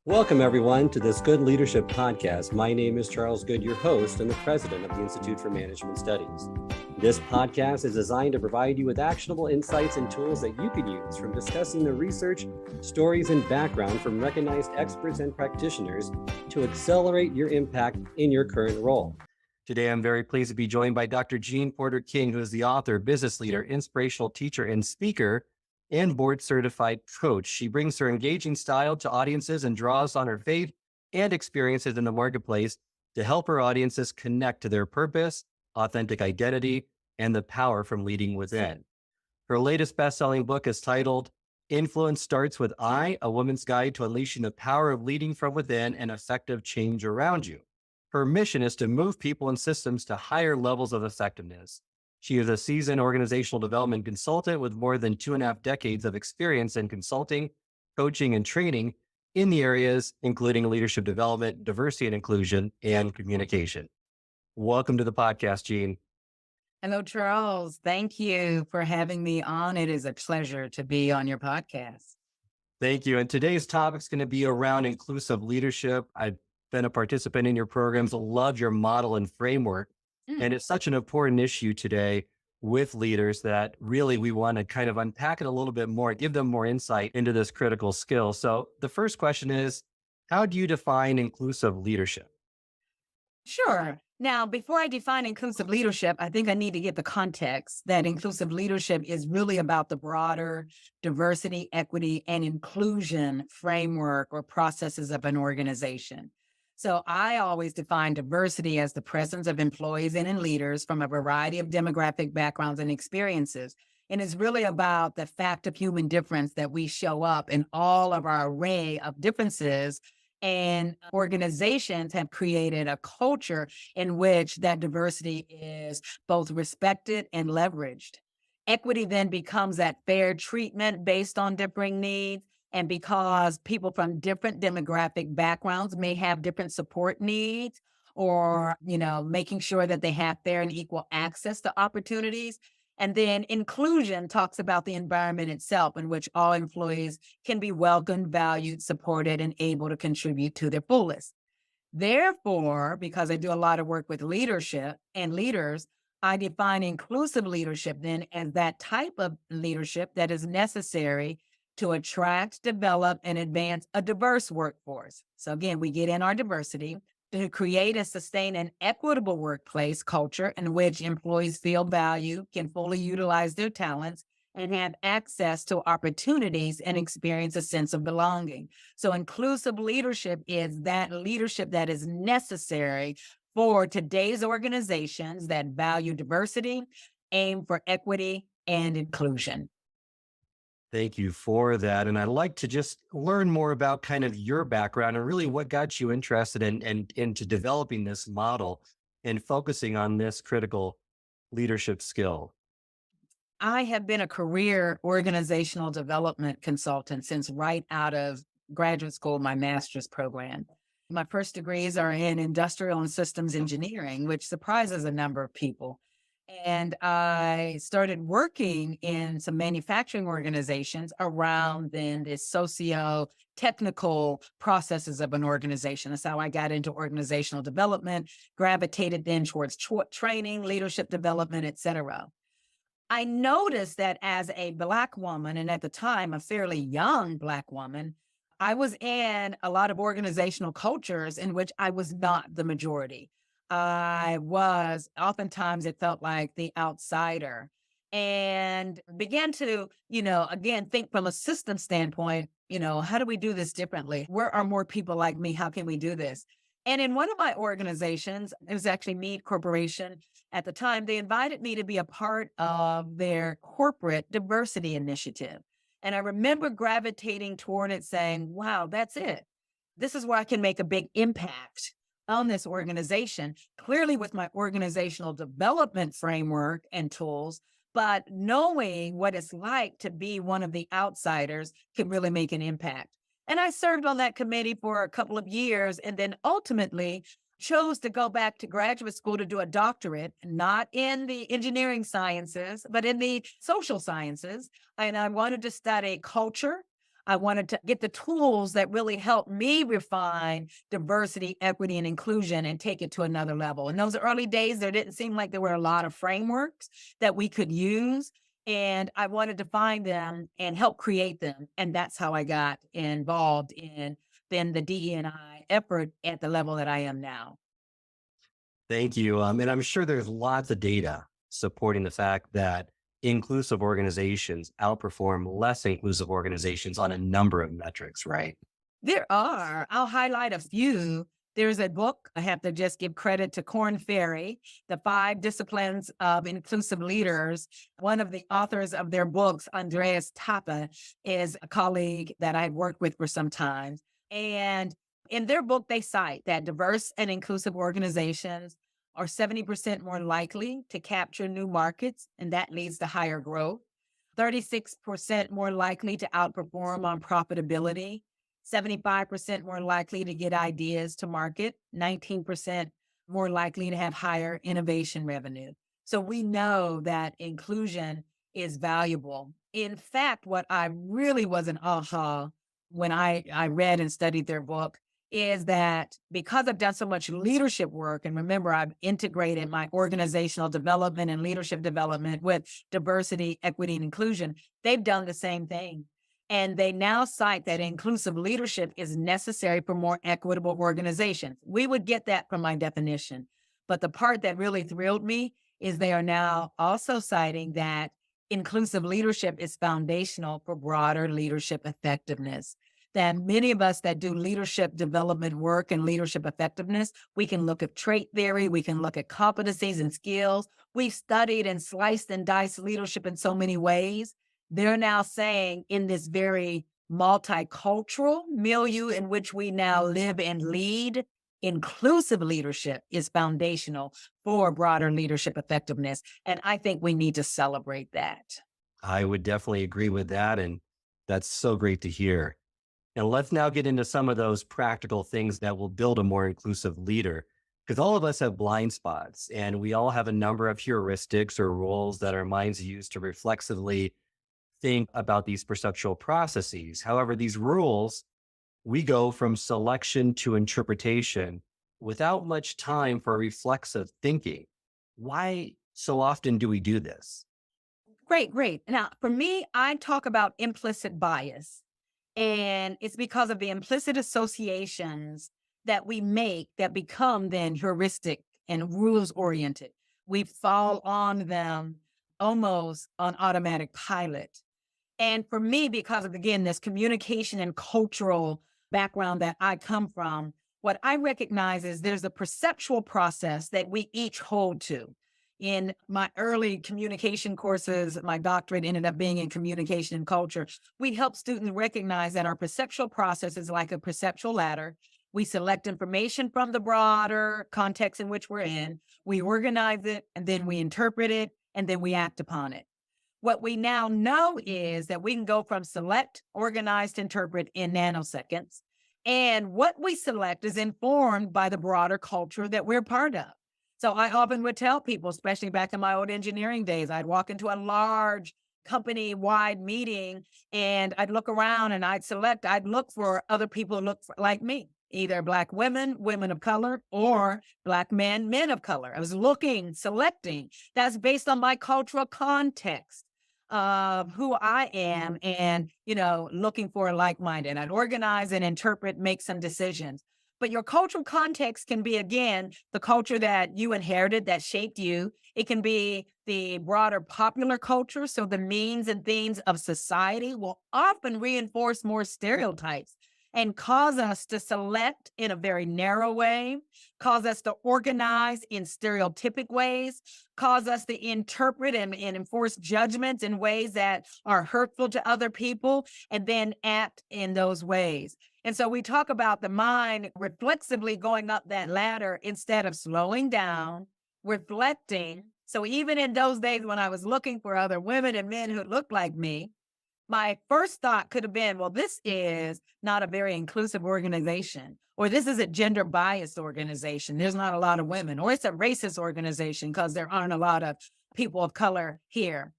Welcome, everyone, to this Good Leadership Podcast. My name is Charles Good, your host and the president of the Institute for Management Studies. This podcast is designed to provide you with actionable insights and tools that you can use from discussing the research, stories, and background from recognized experts and practitioners to accelerate your impact in your current role. Today, I'm very pleased to be joined by Dr. Jeanne Porter King, who is the author, business leader, inspirational teacher, and speaker, and board-certified coach. She brings her engaging style to audiences and draws on her faith and experiences in the marketplace to help her audiences connect to their purpose, authentic identity, and the power from leading within. Her latest best-selling book is titled Influence Starts with I, A Woman's Guide to Unleashing the Power of Leading from Within and Effective Change Around You. Her mission is to move people and systems to higher levels of effectiveness. She is a seasoned organizational development consultant with more than 2.5 decades of experience in consulting, coaching, and training in the areas including leadership development, diversity and inclusion, and communication. Welcome to the podcast, Jeanne. Hello, Charles. Thank you for having me on. It is a pleasure to be on your podcast. Thank you. And today's topic is going to be around inclusive leadership. I've been a participant in your programs. I love your model and framework. And it's such an important issue today with leaders that really we want to kind of unpack it a little bit more, give them more insight into this critical skill. So the first question is, how do you define inclusive leadership? Sure. Now, before I define inclusive leadership, I think I need to get the context that inclusive leadership is really about the broader diversity, equity, and inclusion framework or processes of an organization. So I always define diversity as the presence of employees and leaders from a variety of demographic backgrounds and experiences. And it's really about the fact of human difference that we show up in all of our array of differences. And organizations have created a culture in which that diversity is both respected and leveraged. Equity then becomes that fair treatment based on differing needs. And because people from different demographic backgrounds may have different support needs or, making sure that they have fair and equal access to opportunities. And then inclusion talks about the environment itself in which all employees can be welcomed, valued, supported, and able to contribute to their fullest. Therefore, because I do a lot of work with leadership and leaders, I define inclusive leadership then as that type of leadership that is necessary to attract, develop, and advance a diverse workforce. So again, we get in our diversity to create and sustain an equitable workplace culture in which employees feel valued, can fully utilize their talents, and have access to opportunities and experience a sense of belonging. So inclusive leadership is that leadership that is necessary for today's organizations that value diversity, aim for equity and inclusion. Thank you for that. And I'd like to just learn more about kind of your background and really what got you interested into developing this model and focusing on this critical leadership skill. I have been a career organizational development consultant since right out of graduate school, my master's program. My first degrees are in industrial and systems engineering, which surprises a number of people. And I started working in some manufacturing organizations around then the socio-technical processes of an organization. That's how I got into organizational development, gravitated then towards training, leadership development, et cetera. I noticed that as a Black woman, and at the time, a fairly young Black woman, I was in a lot of organizational cultures in which I was not the majority. Oftentimes it felt like the outsider and began to, again, think from a system standpoint, how do we do this differently? Where are more people like me? How can we do this? And in one of my organizations, it was actually Mead Corporation at the time, they invited me to be a part of their corporate diversity initiative. And I remember gravitating toward it saying, wow, that's it. This is where I can make a big impact on this organization, clearly with my organizational development framework and tools, but knowing what it's like to be one of the outsiders can really make an impact. And I served on that committee for a couple of years and then ultimately chose to go back to graduate school to do a doctorate, not in the engineering sciences, but in the social sciences. And I wanted to study culture. I wanted to get the tools that really help me refine diversity, equity, and inclusion and take it to another level. In those early days, there didn't seem like there were a lot of frameworks that we could use. And I wanted to find them and help create them. And that's how I got involved in then the DE&I effort at the level that I am now. Thank you. And I'm sure there's lots of data supporting the fact that inclusive organizations outperform less inclusive organizations on a number of metrics, right? There are. I'll highlight a few. There's a book, I have to just give credit to Korn Ferry, The Five Disciplines of Inclusive Leaders. One of the authors of their books, Andreas Tappe, is a colleague that I've worked with for some time. And in their book, they cite that diverse and inclusive organizations are 70% more likely to capture new markets, and that leads to higher growth. 36% more likely to outperform on profitability, 75% more likely to get ideas to market, 19% more likely to have higher innovation revenue. So we know that inclusion is valuable. In fact, what I really was an aha when I read and studied their book is that because I've done so much leadership work, and remember, I've integrated my organizational development and leadership development with diversity, equity, and inclusion, they've done the same thing. And they now cite that inclusive leadership is necessary for more equitable organizations. We would get that from my definition. But the part that really thrilled me is they are now also citing that inclusive leadership is foundational for broader leadership effectiveness. That many of us that do leadership development work and leadership effectiveness, we can look at trait theory, we can look at competencies and skills. We've studied and sliced and diced leadership in so many ways. They're now saying in this very multicultural milieu in which we now live and lead, inclusive leadership is foundational for broader leadership effectiveness. And I think we need to celebrate that. I would definitely agree with that. And that's so great to hear. And let's now get into some of those practical things that will build a more inclusive leader. Because all of us have blind spots, and we all have a number of heuristics or rules that our minds use to reflexively think about these perceptual processes. However, these rules, we go from selection to interpretation without much time for reflexive thinking. Why so often do we do this? Great, great. Now, for me, I talk about implicit bias. And it's because of the implicit associations that we make that become then heuristic and rules oriented. We fall on them almost on automatic pilot. And for me, because of, again, this communication and cultural background that I come from, what I recognize is there's a perceptual process that we each hold to. In my early communication courses, my doctorate ended up being in communication and culture. We help students recognize that our perceptual process is like a perceptual ladder. We select information from the broader context in which we're in, we organize it, and then we interpret it, and then we act upon it. What we now know is that we can go from select, organized, interpret in nanoseconds. And what we select is informed by the broader culture that we're part of. So I often would tell people, especially back in my old engineering days, I'd walk into a large company-wide meeting and I'd look around and I'd look for other people who like me, either Black women, women of color, or Black men, men of color. I was looking, selecting. That's based on my cultural context of who I am and, looking for a like-minded. I'd organize and interpret, make some decisions. But your cultural context can be, again, the culture that you inherited that shaped you. It can be the broader popular culture. So the means and themes of society will often reinforce more stereotypes and cause us to select in a very narrow way, cause us to organize in stereotypic ways, cause us to interpret and enforce judgments in ways that are hurtful to other people, and then act in those ways. And so we talk about the mind reflexively going up that ladder instead of slowing down, reflecting. So even in those days when I was looking for other women and men who looked like me, my first thought could have been, well, this is not a very inclusive organization, or this is a gender biased organization. There's not a lot of women, or it's a racist organization because there aren't a lot of people of color here.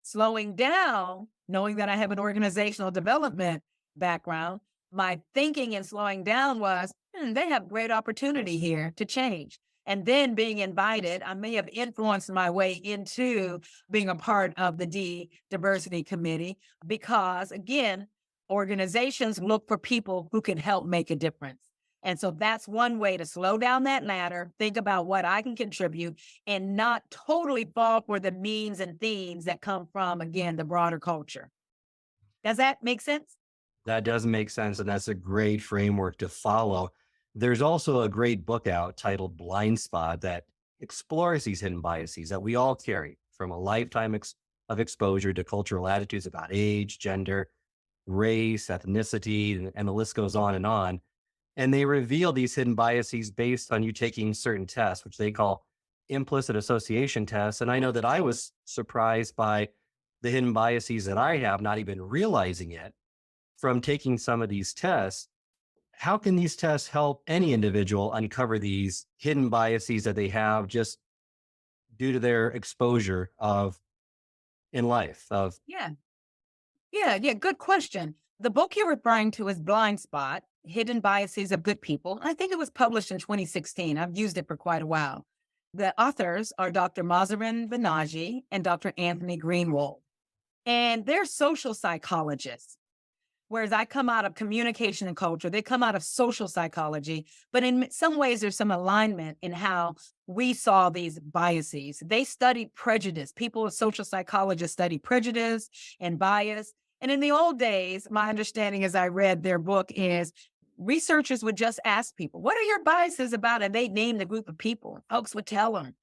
Slowing down, knowing that I have an organizational development background, my thinking and slowing down was, they have great opportunity here to change. And then being invited, I may have influenced my way into being a part of the diversity committee because, again, organizations look for people who can help make a difference. And so that's one way to slow down that ladder, think about what I can contribute, and not totally fall for the memes and themes that come from, again, the broader culture. Does that make sense? That does make sense. And that's a great framework to follow. There's also a great book out titled Blindspot that explores these hidden biases that we all carry from a lifetime of exposure to cultural attitudes about age, gender, race, ethnicity, and the list goes on and on. And they reveal these hidden biases based on you taking certain tests, which they call implicit association tests. And I know that I was surprised by the hidden biases that I have, not even realizing it from taking some of these tests. How can these tests help any individual uncover these hidden biases that they have just due to their exposure of in life of Yeah. Yeah. Good question. The book you're referring to is Blindspot, Hidden Biases of Good People. I think it was published in 2016. I've used it for quite a while. The authors are Dr. Mazarin Banaji and Dr. Anthony Greenwald, and they're social psychologists. Whereas I come out of communication and culture, they come out of social psychology. But in some ways, there's some alignment in how we saw these biases. They studied prejudice. People with social psychologists study prejudice and bias. And in the old days, my understanding as I read their book is researchers would just ask people, what are your biases about? And they'd name the group of people. Folks would tell them.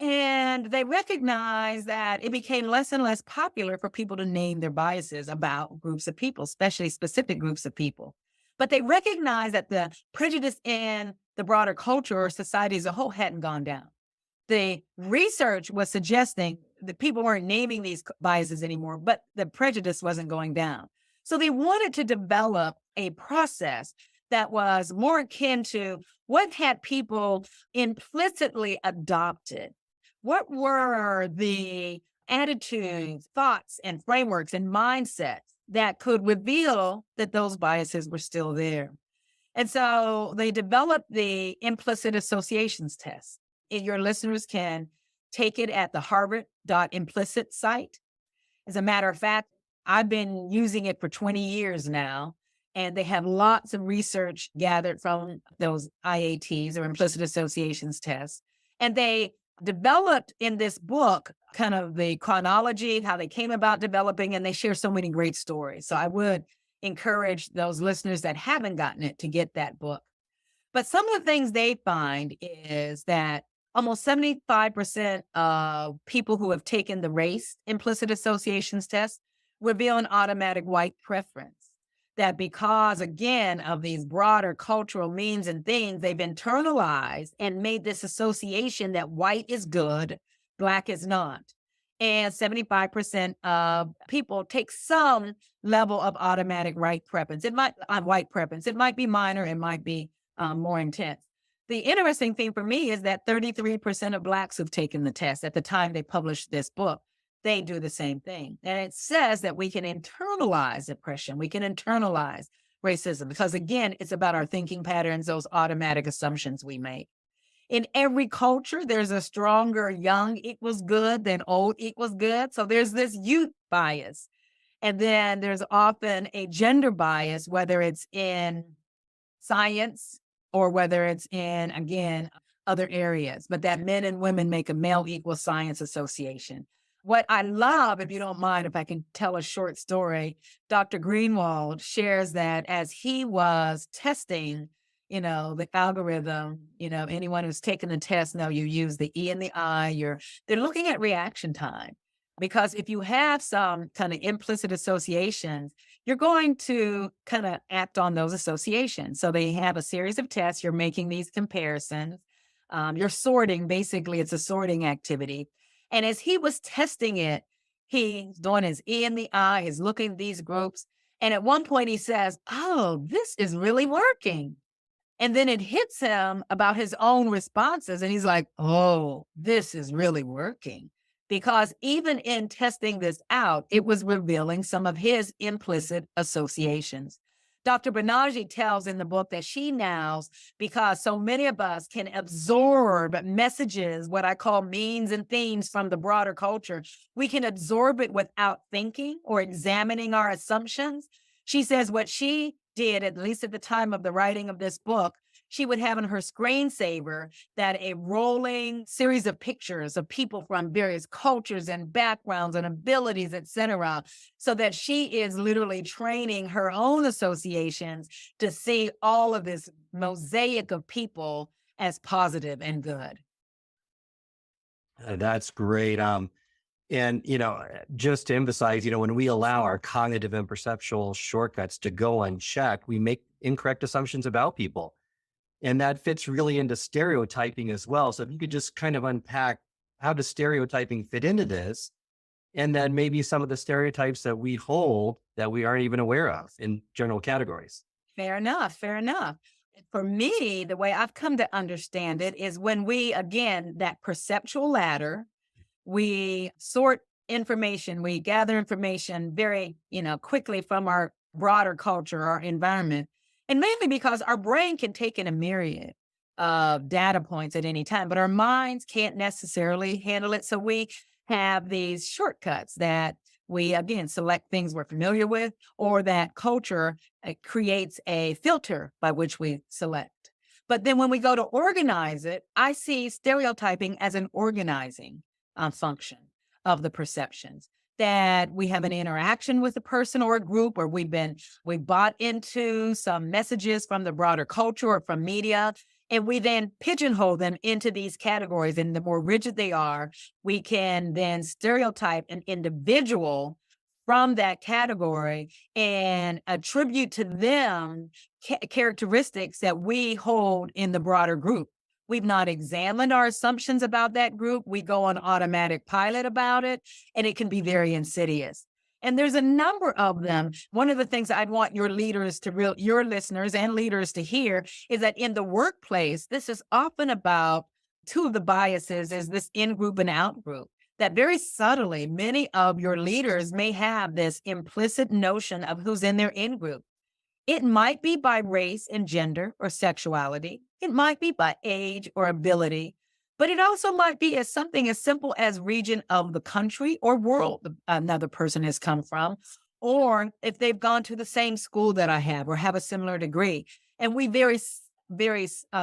And they recognized that it became less and less popular for people to name their biases about groups of people, especially specific groups of people. But they recognized that the prejudice in the broader culture or society as a whole hadn't gone down. The research was suggesting that people weren't naming these biases anymore, but the prejudice wasn't going down. So they wanted to develop a process that was more akin to what had people implicitly adopted. What were the attitudes, thoughts, and frameworks and mindsets that could reveal that those biases were still there? And so they developed the implicit associations test. And your listeners can take it at the harvard.implicit site. As a matter of fact, I've been using it for 20 years now, and they have lots of research gathered from those IATs or implicit associations tests. And they developed in this book kind of the chronology, how they came about developing, and they share so many great stories. So I would encourage those listeners that haven't gotten it to get that book. But some of the things they find is that almost 75% of people who have taken the race implicit associations test reveal an automatic white preference. That because, again, of these broader cultural means and things, they've internalized and made this association that white is good, Black is not. And 75% of people take some level of automatic white preference. It might be minor, it might be more intense. The interesting thing for me is that 33% of Blacks who've taken the test at the time they published this book, they do the same thing. And it says that we can internalize oppression. We can internalize racism because, again, it's about our thinking patterns, those automatic assumptions we make. In every culture, there's a stronger young equals good than old equals good. So there's this youth bias. And then there's often a gender bias, whether it's in science or whether it's in, again, other areas, but that men and women make a male equals science association. What I love, if you don't mind, if I can tell a short story, Dr. Greenwald shares that as he was testing, the algorithm, anyone who's taken the test, you use the E and the I, they're looking at reaction time. Because if you have some kind of implicit associations, you're going to kind of act on those associations. So they have a series of tests, you're making these comparisons, you're sorting, basically it's a sorting activity. And as he was testing it, he's doing his E and the I, he's looking at these groups. And at one point he says, oh, this is really working. And then it hits him about his own responses. And he's like, oh, this is really working. Because even in testing this out, it was revealing some of his implicit associations. Dr. Banaji tells in the book that she knows because so many of us can absorb messages, what I call means and themes from the broader culture. We can absorb it without thinking or examining our assumptions. She says what she did, at least at the time of the writing of this book, she would have in her screensaver that a rolling series of pictures of people from various cultures and backgrounds and abilities, et cetera, so that she is literally training her own associations to see all of this mosaic of people as positive and good. That's great. And, just to emphasize, when we allow our cognitive and perceptual shortcuts to go unchecked, we make incorrect assumptions about people. And that fits really into stereotyping as well. So if you could just kind of unpack how does stereotyping fit into this? And then maybe some of the stereotypes that we hold that we aren't even aware of in general categories. Fair enough. Fair enough. For me, the way I've come to understand it is when we, again, that perceptual ladder, we sort information, we gather information very, quickly from our broader culture, our environment. And mainly because our brain can take in a myriad of data points at any time, but our minds can't necessarily handle it. So we have these shortcuts that we, again, select things we're familiar with, or that culture creates a filter by which we select. But then when we go to organize it, I see stereotyping as an organizing function of the perceptions, that we have an interaction with a person or a group, or we bought into some messages from the broader culture or from media, and we then pigeonhole them into these categories. And the more rigid they are, we can then stereotype an individual from that category and attribute to them characteristics that we hold in the broader group. We've not examined our assumptions about that group. We go on automatic pilot about it, and it can be very insidious. And there's a number of them. One of the things I'd want your your listeners and leaders to hear is that in the workplace, this is often about two of the biases is this in-group and out-group. That very subtly, many of your leaders may have this implicit notion of who's in their in-group. It might be by race and gender or sexuality. It might be by age or ability, but it also might be as something as simple as region of the country or world another person has come from, or if they've gone to the same school that I have or have a similar degree. And we very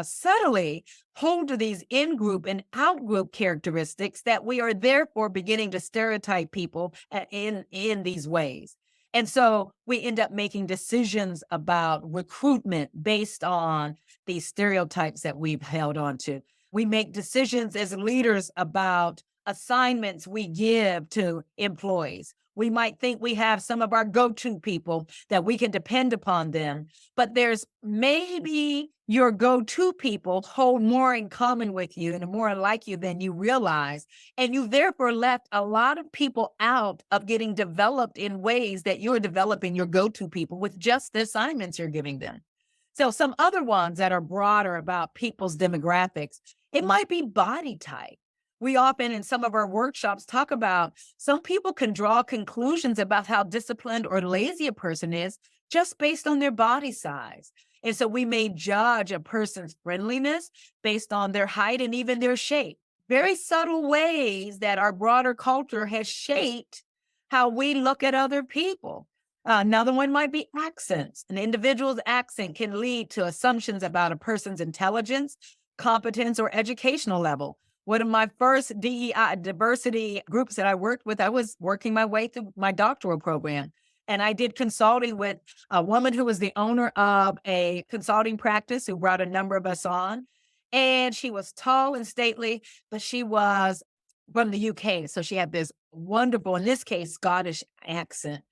subtly hold to these in-group and out-group characteristics that we are therefore beginning to stereotype people in these ways. And so we end up making decisions about recruitment based on these stereotypes that we've held on to. We make decisions as leaders about assignments we give to employees. We might think we have some of our go-to people that we can depend upon them, but there's maybe your go-to people hold more in common with you and are more like you than you realize. And you therefore left a lot of people out of getting developed in ways that you're developing your go-to people with just the assignments you're giving them. So some other ones that are broader about people's demographics, it might be body type. We often in some of our workshops talk about some people can draw conclusions about how disciplined or lazy a person is just based on their body size. And so we may judge a person's friendliness based on their height and even their shape. Very subtle ways that our broader culture has shaped how we look at other people. Another one might be accents. An individual's accent can lead to assumptions about a person's intelligence, competence, or educational level. One of my first DEI diversity groups that I worked with, I was working my way through my doctoral program. And I did consulting with a woman who was the owner of a consulting practice who brought a number of us on. And she was tall and stately, but she was from the UK. So she had this wonderful, in this case, Scottish accent.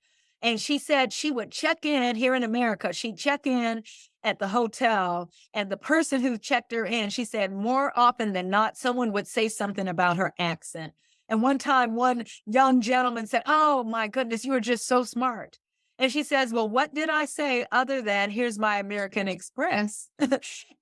And she said she would check in here in America. She'd check in at the hotel, and the person who checked her in, she said more often than not, someone would say something about her accent. And one time, one young gentleman said, "Oh my goodness, you were just so smart." And she says, "Well, what did I say other than here's my American Express?"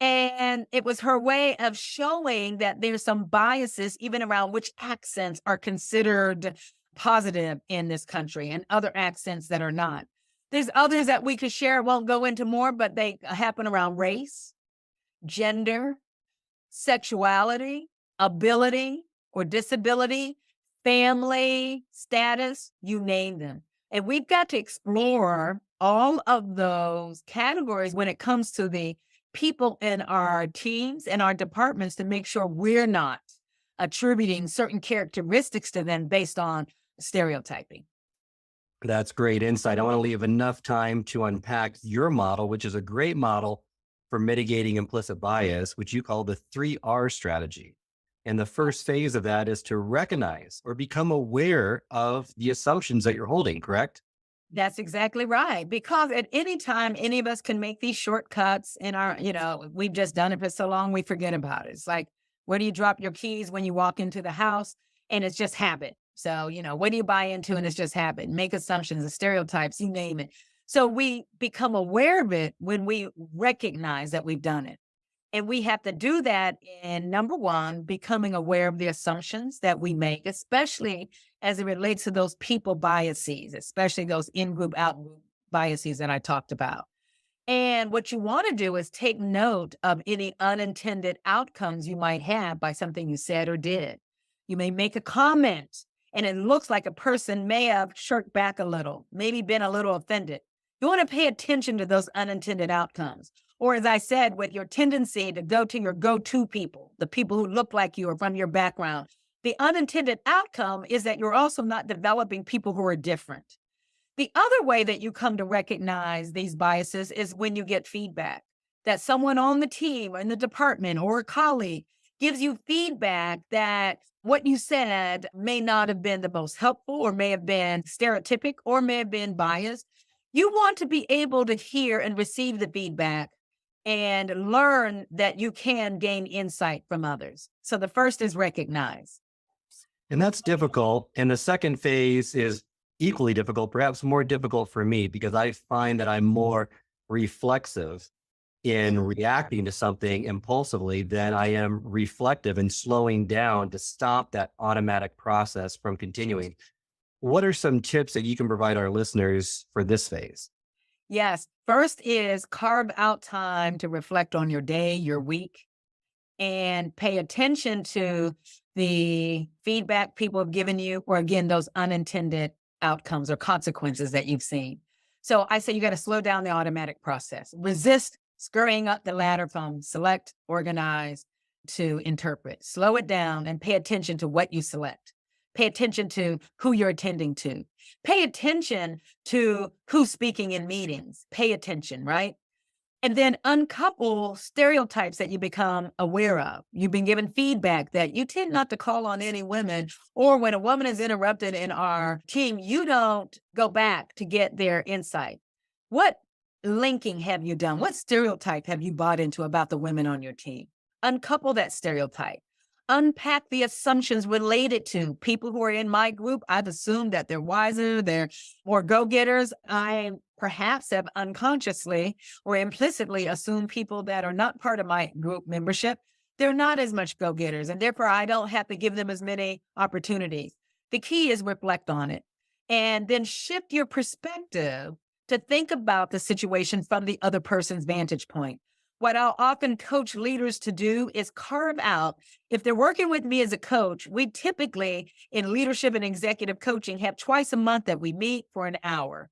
And it was her way of showing that there's some biases even around which accents are considered positive in this country and other accents that are not. There's others that we could share. Won't go into more, but they happen around race, gender, sexuality, ability or disability, family status, you name them. And we've got to explore all of those categories when it comes to the people in our teams and our departments to make sure we're not attributing certain characteristics to them based on stereotyping. That's great insight. I want to leave enough time to unpack your model, which is a great model for mitigating implicit bias, which you call the 3R strategy. And the first phase of that is to recognize or become aware of the assumptions that you're holding, correct? That's exactly right. Because at any time, any of us can make these shortcuts in our, we've just done it for so long, we forget about it. It's like, where do you drop your keys when you walk into the house? And it's just habit. So, what do you buy into? And it's just habit. Make assumptions, the stereotypes, you name it. So we become aware of it when we recognize that we've done it. And we have to do that in number one, becoming aware of the assumptions that we make, especially as it relates to those people biases, especially those in-group, out-group biases that I talked about. And what you want to do is take note of any unintended outcomes you might have by something you said or did. You may make a comment and it looks like a person may have shirked back a little, maybe been a little offended. You want to pay attention to those unintended outcomes. Or as I said, with your tendency to go to your go-to people, the people who look like you or from your background, the unintended outcome is that you're also not developing people who are different. The other way that you come to recognize these biases is when you get feedback, that someone on the team or in the department or a colleague gives you feedback that what you said may not have been the most helpful or may have been stereotypic or may have been biased. You want to be able to hear and receive the feedback and learn that you can gain insight from others. So the first is recognize. And that's difficult. And the second phase is equally difficult, perhaps more difficult for me, because I find that I'm more reflexive in reacting to something impulsively than I am reflective and slowing down to stop that automatic process from continuing. What are some tips that you can provide our listeners for this phase? Yes. First is carve out time to reflect on your day, your week, and pay attention to the feedback people have given you, or again, those unintended outcomes or consequences that you've seen. So I say you got to slow down the automatic process. Resist scurrying up the ladder from select, organize to interpret. Slow it down and pay attention to what you select. Pay attention to who you're attending to. Pay attention to who's speaking in meetings. Pay attention, right? And then uncouple stereotypes that you become aware of. You've been given feedback that you tend not to call on any women, or when a woman is interrupted in our team, you don't go back to get their insight. What linking have you done? What stereotype have you bought into about the women on your team? Uncouple that stereotype. Unpack the assumptions related to people who are in my group. I've assumed that they're wiser, they're more go-getters. I perhaps have unconsciously or implicitly assumed people that are not part of my group membership, they're not as much go-getters, and therefore I don't have to give them as many opportunities. The key is reflect on it and then shift your perspective to think about the situation from the other person's vantage point. What I'll often coach leaders to do is carve out, if they're working with me as a coach, we typically in leadership and executive coaching have twice a month that we meet for an hour,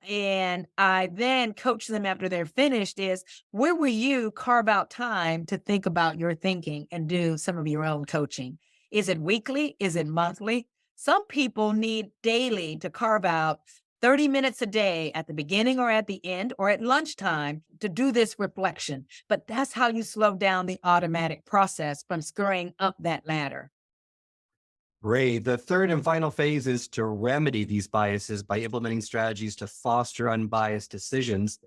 and I then coach them after they're finished is, where will you carve out time to think about your thinking and do some of your own coaching? Is it weekly? Is it monthly? Some people need daily to carve out 30 minutes a day at the beginning or at the end or at lunchtime to do this reflection. But that's how you slow down the automatic process from scurrying up that ladder. Great. The third and final phase is to remedy these biases by implementing strategies to foster unbiased decisions.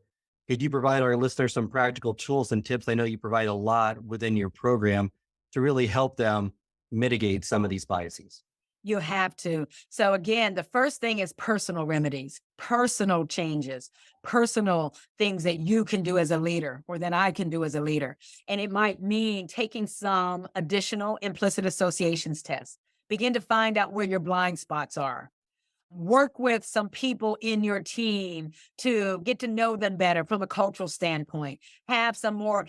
Could you provide our listeners some practical tools and tips? I know you provide a lot within your program to really help them mitigate some of these biases. You have to. So again, the first thing is personal remedies, personal changes, personal things that you can do as a leader or that I can do as a leader. And it might mean taking some additional implicit associations tests. Begin to find out where your blind spots are. work with some people in your team to get to know them better from a cultural standpoint, have some more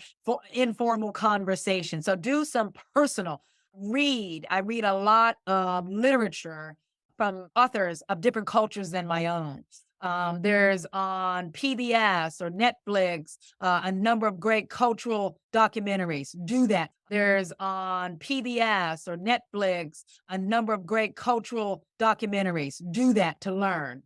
informal conversation. So do some personal read. I read a lot of literature from authors of different cultures than my own. There's on PBS or Netflix a number of great cultural documentaries. Do that. There's on PBS or Netflix a number of great cultural documentaries. Do that to learn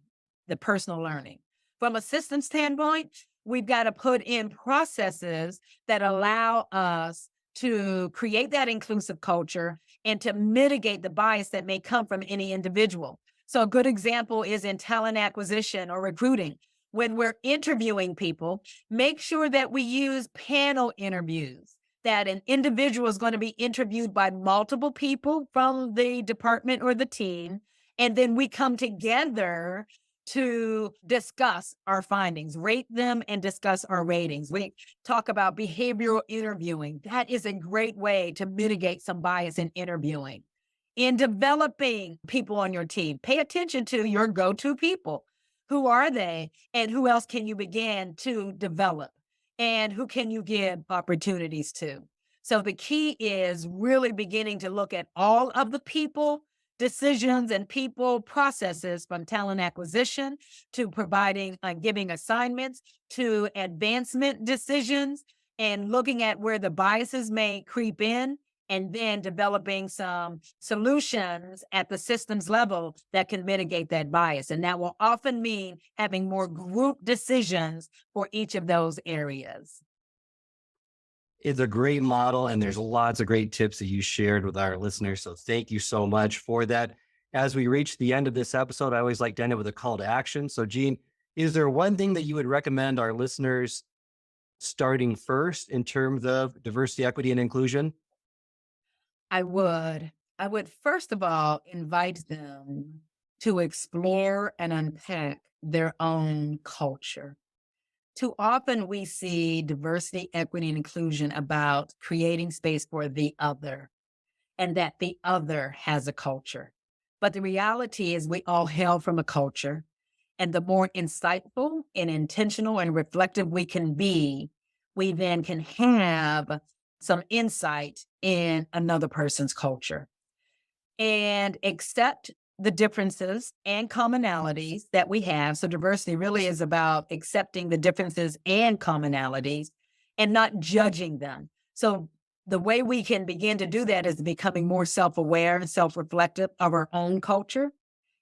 the personal learning. From a system standpoint, we've got to put in processes that allow us to create that inclusive culture and to mitigate the bias that may come from any individual. So a good example is in talent acquisition or recruiting. When we're interviewing people, make sure that we use panel interviews, that an individual is going to be interviewed by multiple people from the department or the team. And then we come together to discuss our findings, rate them and discuss our ratings. We talk about behavioral interviewing. That is a great way to mitigate some bias in interviewing. In developing people on your team, pay attention to your go-to people. Who are they? And who else can you begin to develop? And who can you give opportunities to? So the key is really beginning to look at all of the people, decisions, and people processes, from talent acquisition to providing, giving assignments, to advancement decisions, and looking at where the biases may creep in, and then developing some solutions at the systems level that can mitigate that bias. And that will often mean having more group decisions for each of those areas. It's a great model, and there's lots of great tips that you shared with our listeners. So thank you so much for that. As we reach the end of this episode, I always like to end it with a call to action. So Jeanne, is there one thing that you would recommend our listeners starting first in terms of diversity, equity, and inclusion? I would first of all invite them to explore and unpack their own culture. Too often we see diversity, equity, and inclusion about creating space for the other, and that the other has a culture. But the reality is we all hail from a culture, and the more insightful and intentional and reflective we can be, we then can have some insight in another person's culture and accept the differences and commonalities that we have. So diversity really is about accepting the differences and commonalities and not judging them. So the way we can begin to do that is becoming more self-aware and self-reflective of our own culture,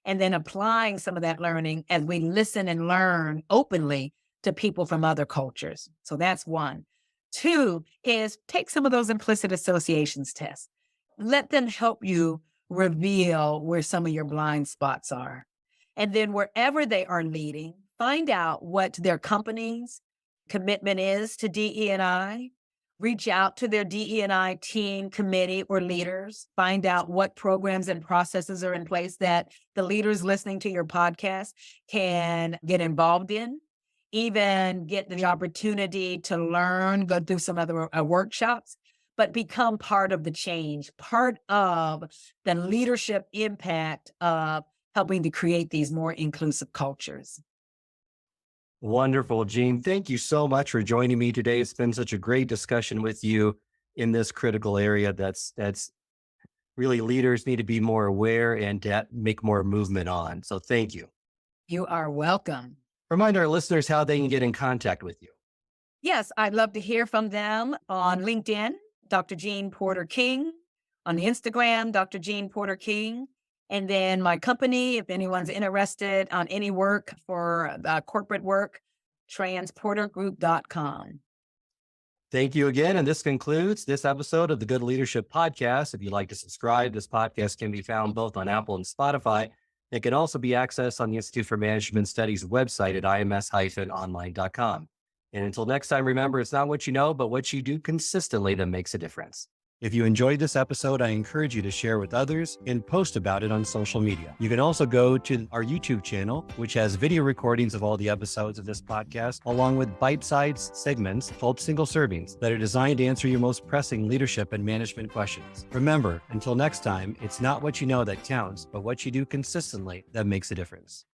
and then applying some of that learning as we listen and learn openly to people from other cultures. So that's one. Two is take some of those implicit associations tests. Let them help you reveal where some of your blind spots are. And then wherever they are leading, find out what their company's commitment is to DE&I. Reach out to their DE&I team, committee, or leaders. Find out what programs and processes are in place that the leaders listening to your podcast can get involved in. Even get the opportunity to learn, go through some other workshops, but become part of the change, part of the leadership impact of helping to create these more inclusive cultures. Wonderful, Jeanne. Thank you so much for joining me today. It's been such a great discussion with you in this critical area that's really leaders need to be more aware and to make more movement on. So thank you. You are welcome. Remind our listeners how they can get in contact with you. Yes, I'd love to hear from them on LinkedIn, Dr. Jeanne Porter King, on Instagram, Dr. Jeanne Porter King. And then my company, if anyone's interested on any work for corporate work, transportergroup.com. Thank you again. And this concludes this episode of the Good Leadership Podcast. If you'd like to subscribe, this podcast can be found both on Apple and Spotify. It can also be accessed on the Institute for Management Studies website at ims-online.com. And until next time, remember, it's not what you know, but what you do consistently that makes a difference. If you enjoyed this episode, I encourage you to share with others and post about it on social media. You can also go to our YouTube channel, which has video recordings of all the episodes of this podcast, along with bite-sized segments called single servings that are designed to answer your most pressing leadership and management questions. Remember, until next time, it's not what you know that counts, but what you do consistently that makes a difference.